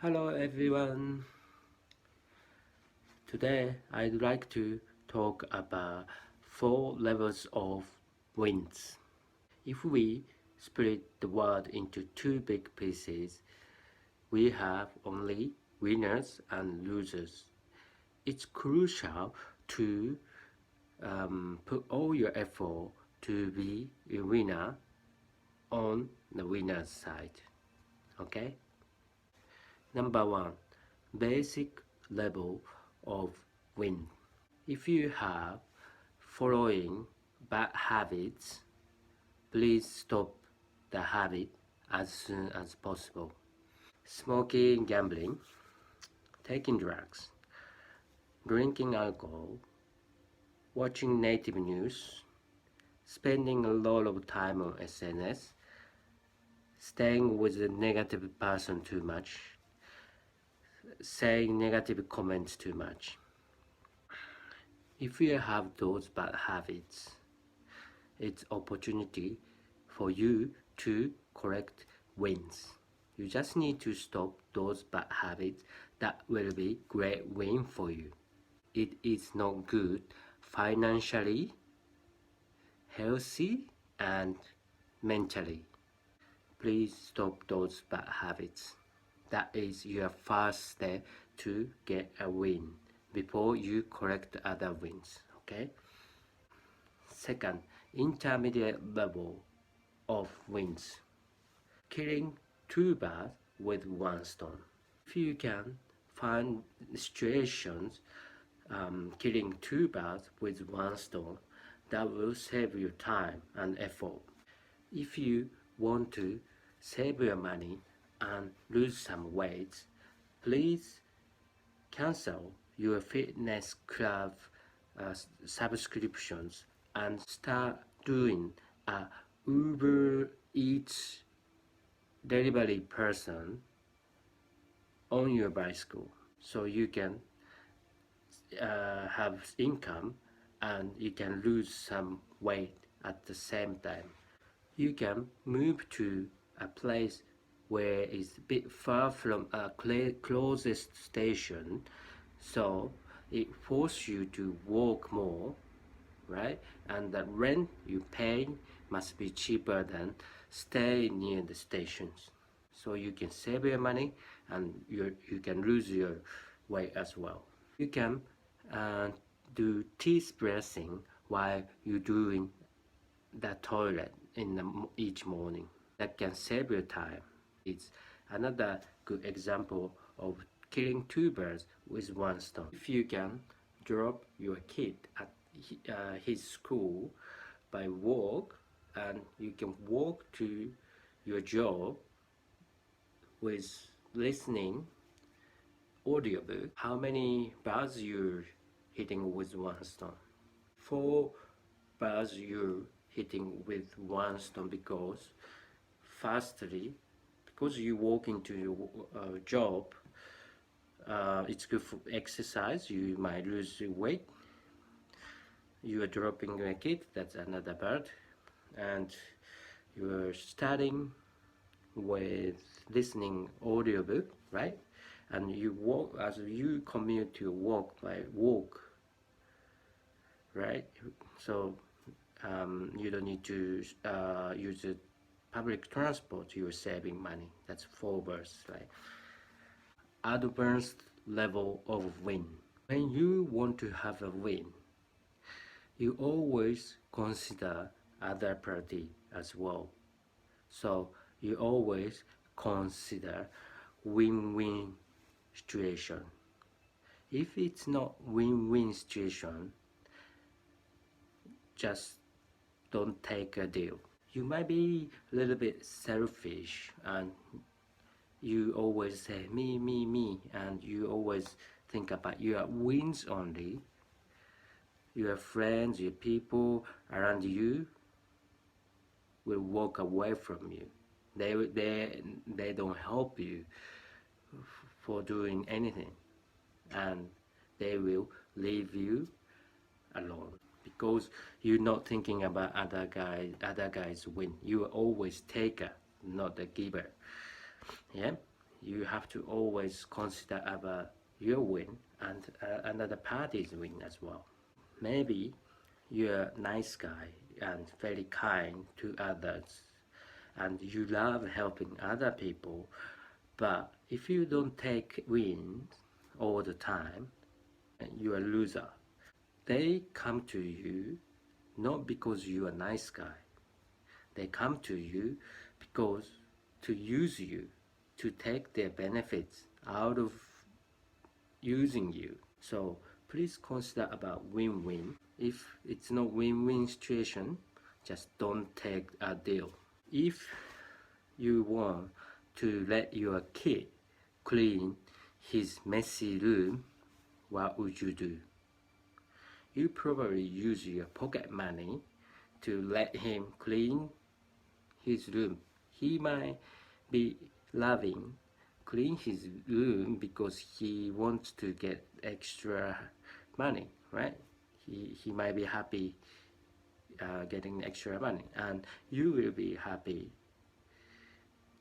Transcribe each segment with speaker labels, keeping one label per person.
Speaker 1: Hello everyone. Today I'd like to talk about 4 levels of wins. If we split the world into 2 big pieces, we have only winners and losers. It's crucial to put all your effort to be a winner on the winner's side. Okay? Number 1, basic level of win. If you have following bad habits, please stop the habit as soon as possible. Smoking, gambling, taking drugs, drinking alcohol, watching native news, spending a lot of time on SNS, staying with a negative person too much, saying negative comments too much. If you have those bad habits, it's opportunity for you to correct wins. You just need to stop those bad habits. That will be great win for you. It is not good financially, healthy, and mentally. Please stop those bad habits. That is your first step to get a win before you correct other wins. Okay? Second, intermediate level of wins. Killing 2 birds with 1 stone. If you can find situations killing 2 birds with 1 stone, that will save you time and effort. If you want to save your money and lose some weight, please cancel your fitness club subscriptions and start doing a Uber Eats delivery person on your bicycle, so you can have income and you can lose some weight at the same time. You can move to a place where it's a bit far from a closest station, so it forces you to walk more, right? And the rent you pay must be cheaper than stay near the stations, so you can save your money and you can lose your weight as well. You can do teeth brushing while you're doing the toilet each morning. That can save your time. It's another good example of killing 2 birds with 1 stone. If you can drop your kid at his school by walk, and you can walk to your job with listening audiobook, how many birds you're hitting with 1 stone? 4 birds you're hitting with 1 stone, because firstly, because you walk into your job, it's good for exercise. You might lose weight. You are dropping a kid, that's another bird. And you're starting with listening audiobook, right? And you walk, as you commute to walk by walk, right? So you don't need to use the public transport. You're saving money. That's 4 birds, right? Advanced level of win. When you want to have a win, you always consider other party as well. So you always consider win-win situation. If it's not win-win situation, just don't take a deal. You might be a little bit selfish and you always say me, me, me, and you always think about your wins only. Your friends, your people around you will walk away from you. They don't help you for doing anything, and they will leave you alone because you're not thinking about other guys win. You are always taker, not a giver. Yeah, you have to always consider about your win and another party's win as well. Maybe you're a nice guy and very kind to others, and you love helping other people, but if you don't take wins all the time, you're a loser. They come to you not because you're a nice guy. They come to you because to use you, to take their benefits out of using you. So please consider about win-win. If it's not win-win situation, just don't take a deal. If you want to let your kid clean his messy room, what would you do? You probably use your pocket money to let him clean his room. He might be loving clean his room because he wants to get extra money, right? He might be happy getting extra money, and you will be happy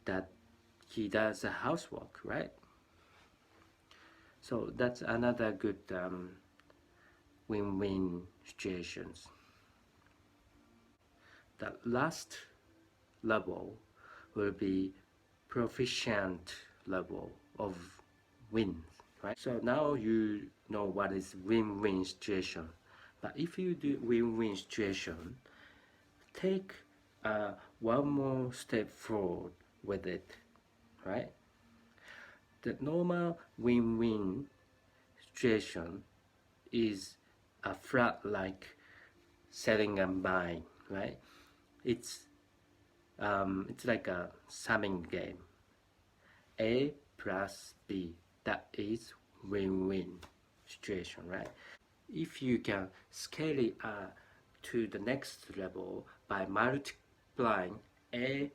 Speaker 1: that he does the housework, right? So that's another good win-win situations. The last level will be proficient level of wins, right? So now you know what is win-win situation. But if you do win-win situation, take one more step forward with it, right? The normal win-win situation is a flat like selling and buying, right? It's like a summing game. A plus B, that is win-win situation, right? If you can scale it to the next level by multiplying A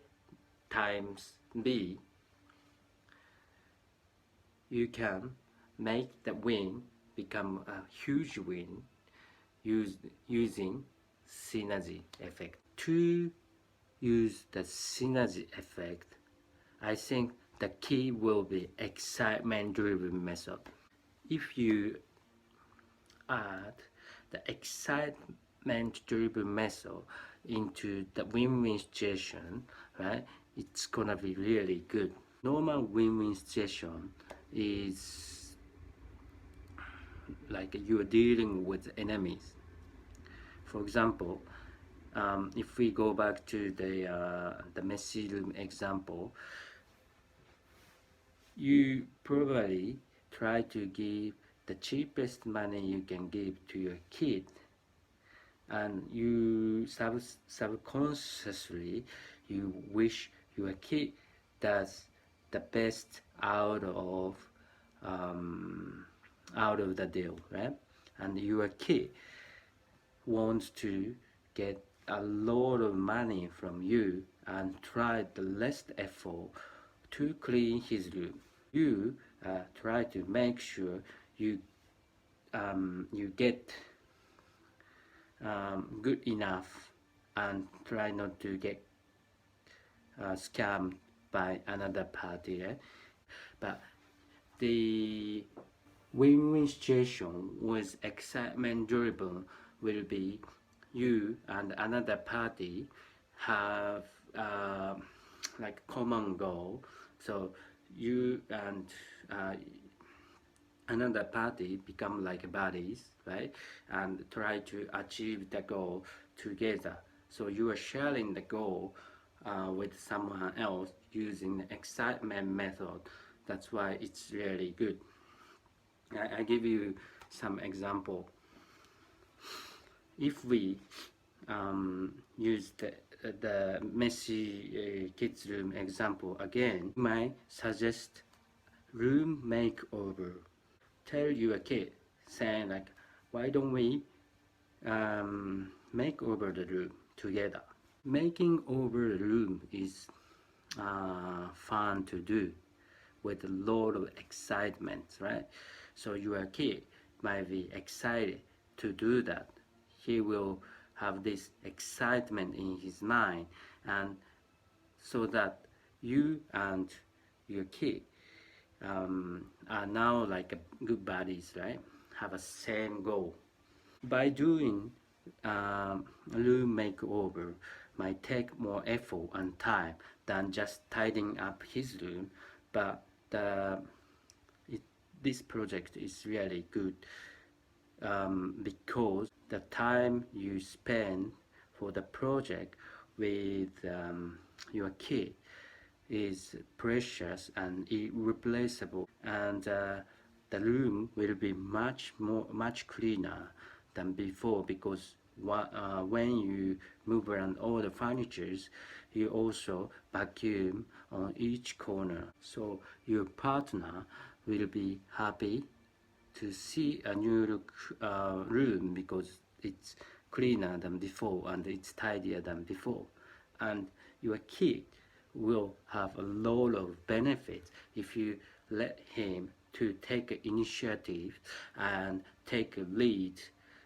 Speaker 1: times B, you can make the win become a huge win using synergy effect. To use the synergy effect, I think the key will be excitement-driven method. If you add the excitement-driven method into the win-win situation, right, it's gonna be really good. Normal win-win situation is like you're dealing with enemies. For example, if we go back to the messy room example, you probably try to give the cheapest money you can give to your kid, and you subconsciously you wish your kid does the best out of the deal, right? And your kid wants to get a lot of money from you and try the least effort to clean his room. You try to make sure you get good enough and try not to get scammed by another party, right? But the win-win situation with excitement driven will be you and another party have like common goal. So you and another party become like buddies, right? And try to achieve the goal together. So you are sharing the goal with someone else using the excitement method. That's why it's really good. I give you some example. If we use the messy kids room example again, you might suggest room makeover. Tell your kid, saying like, why don't we make over the room together? Making over the room is fun to do with a lot of excitement, right? So your kid might be excited to do that. He will have this excitement in his mind, and so that you and your kid are now like good buddies, right? Have a same goal. By doing room makeover might take more effort and time than just tidying up his room, but this project is really good because the time you spend for the project with your kid is precious and irreplaceable, and the room will be much cleaner than before, because when you move around all the furnitures, you also vacuum on each corner, so your partner will be happy to see a new look room because it's cleaner than before and it's tidier than before. And your kid will have a lot of benefits if you let him to take initiative and take a lead,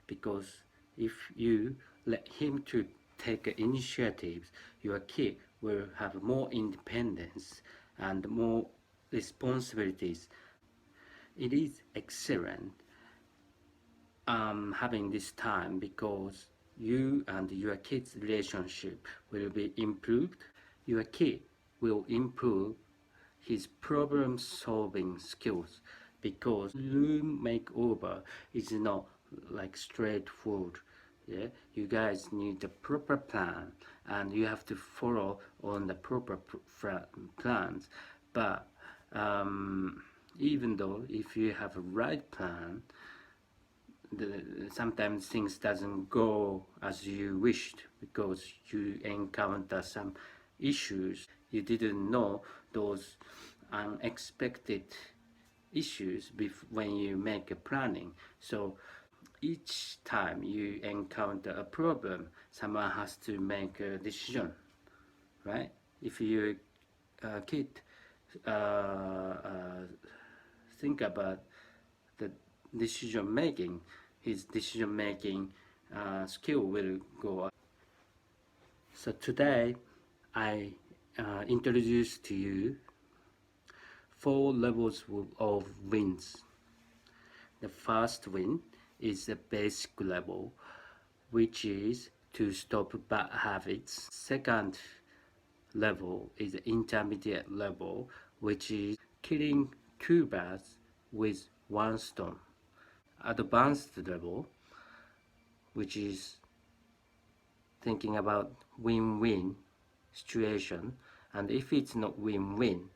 Speaker 1: because if you let him to take initiatives, your kid will have more independence and more responsibilities. It is excellent having this time, because you and your kid's relationship will be improved. Your kid will improve his problem solving skills, because room makeover is not like straightforward. Yeah, you guys need a proper plan and you have to follow on the proper plans. But even though if you have a right plan, sometimes things doesn't go as you wished, because you encounter some issues you didn't know, those unexpected issues when you make a planning. So each time you encounter a problem, someone has to make a decision, right? If your kid think about the decision making, his decision making skill will go up. So today I introduce to you 4 levels of wins. The first win is the basic level, which is to stop bad habits. Second level is the intermediate level, which is killing 2 birds with 1 stone. Advanced level, which is thinking about win-win situation, and if it's not win-win,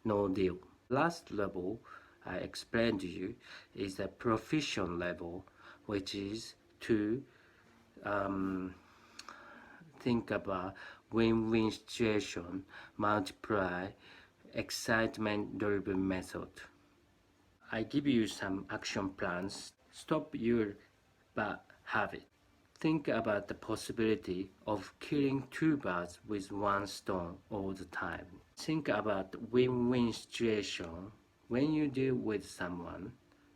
Speaker 1: no deal. Last level I explained to you is the proficient level, which is to think about win-win situation, multiply excitement-driven method. I give you some action plans. Stop your bad habit. Think about the possibility of killing 2 birds with 1 stone all the time. Think about win-win situation. When you deal with someone,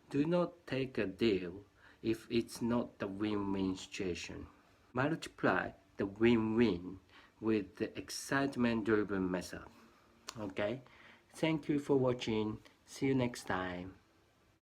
Speaker 1: do not take a deal if it's not the win-win situation. Multiply the win-win with the excitement-driven method. Okay? Thank you for watching. See you next time.